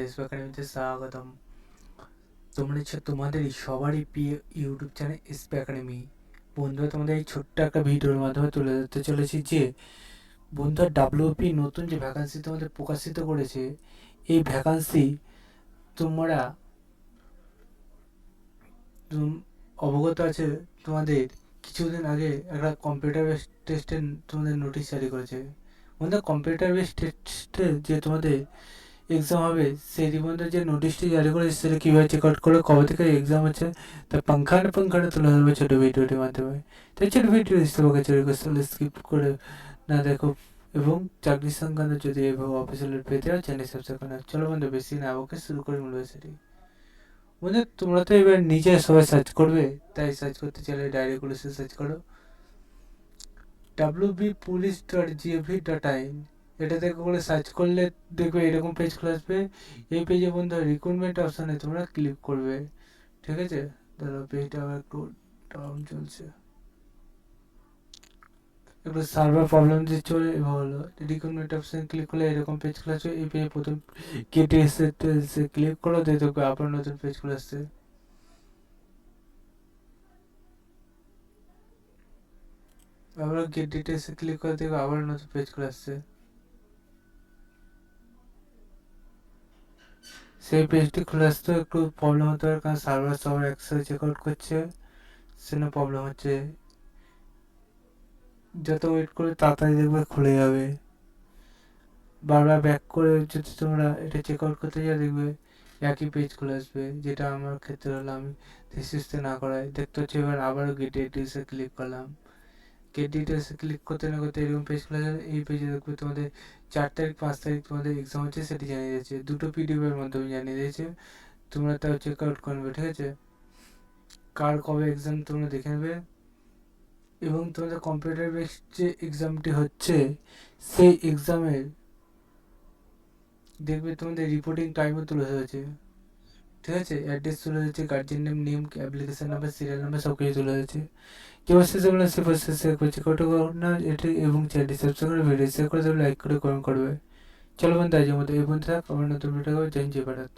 SP একাডেমিতে স্বাগতম। তোমাদের সবারই প্রিয় ইউটিউব চ্যানেল এসপি একাডেমি। বন্ধুরা, তোমাদের এই ছোট্ট একটা ভিডিওর মাধ্যমে তুলে ধরতে চলেছি যে বন্ধুরা, ডাব্লিউপি নতুন যে ভ্যাকান্সি তোমাদের প্রকাশিত করেছে, এই ভ্যাকান্সি তোমরা অবগত আছে। তোমাদের কিছুদিন আগে একটা কম্পিউটার বেস টেস্টের তোমাদের নোটিশ জারি করেছে। বন্ধুরা, কম্পিউটার বেস টেস্টে যে তোমাদের এক্সাম হবে, সেই নিবন্ধে যে নোটিশটি জারি করেছে সেটা কীভাবে চেক আউট করে কবে থেকে এক্সাম হচ্ছে তার পাংখানা তুলে ধরবে ছোটো ভিডিওটির মাধ্যমে। তাই ছোটো ভিডিও তোমাকে চুরি করতে স্কিপ করে না দেখো, এবং চাকরি সংক্রান্ত যদি এভাবে অফিসিয়াল পেতে হয় চ্যানেল সাবস্ক্রাইব করে। চলো বন্ধু, বেশি না ওকে শুরু করে মূল্য সেটি। বন্ধু, তোমরা তো এবার নিজে সবাই সার্চ করবে, তাই সার্চ করতে চাইলে ডাইরেক্টগুলো সার্চ করো wbpolice.gov.in। এটা থেকে করে সার্চ করলে দেখবে এরকম পেজ খুলে আসবে। এই পেজে বন্ধু রিক্রুটমেন্ট অপশানে তোমরা ক্লিক করবে। ঠিক আছে, ধরো পেজটা আবার একটু ডাউন চলছে, একটু সার্ভার প্রবলেম দিয়ে চলে হলো। রিক্রুটমেন্ট অপশানে ক্লিক করলে এরকম পেজ খুলে আসবে। এই পেজে প্রথম কেটে এসে ক্লিক করো, দিয়ে দেখবে আবার নতুন পেজ খুলে আসছে। আবার গেট ডিটেলসে ক্লিক করে দেখবে আবার নতুন পেজ খুলে আসছে। সেই পেজটি খুলে আসতে একটু প্রবলেম হতে পারে, কারণ সার্ভার সবার একসাথে চেক আউট করছে, সেজন্য প্রবলেম হচ্ছে। যত ওয়েট করবে তাড়াতাড়ি দেখবে খুলে যাবে। বারবার ব্যাক করে যদি তোমরা এটা চেক আউট করতে যাও, দেখবে একই পেজ খুলে আসবে, যেটা আমার ক্ষেত্রে হলো। আমি থিসিসতে না করাই দেখতে হচ্ছে। এবার আবারও গেট ডিটেলসে ক্লিক করলাম। গেট ডিটেলসে ক্লিক করতে না করতে এরকম পেজ খুলে যাবে। এই পেজে দেখবে তোমাদের 4 তারিখ 5 তারিখ তোমাদের এক্সাম হচ্ছে, সেটি জানিয়ে দিয়েছে। দুটো পিডিএফের মাধ্যমে জানিয়ে দিয়েছে, তোমরা তাও চেক আউট করবে। ঠিক আছে, কার কবে এক্সাম তোমরা দেখে নেবে। এবং তোমাদের কম্পিউটার বেস যে এক্সামটি হচ্ছে, সেই এক্সামের দেখবে তোমাদের রিপোর্টিং টাইমও তুলে ধরেছে। ঠিক আছে, অ্যাড্রেস তুলে ধরেছে, guardian name, application number, serial number সব কিছু তুলে ধরেছে। কেউ শেষে বলে সে শেষে করছে কত না এটি, এবং চ্যানেলটি সাবস্ক্রাইব করে ভিডিও শেয়ার করে দেবে, লাইক করে কমেন্ট করবে। চলো বন্ধু, আজকের মতো এই বন্ধু থাক। আমার নতুন ভিডিও জয় হিন্দ, জয় ভারত।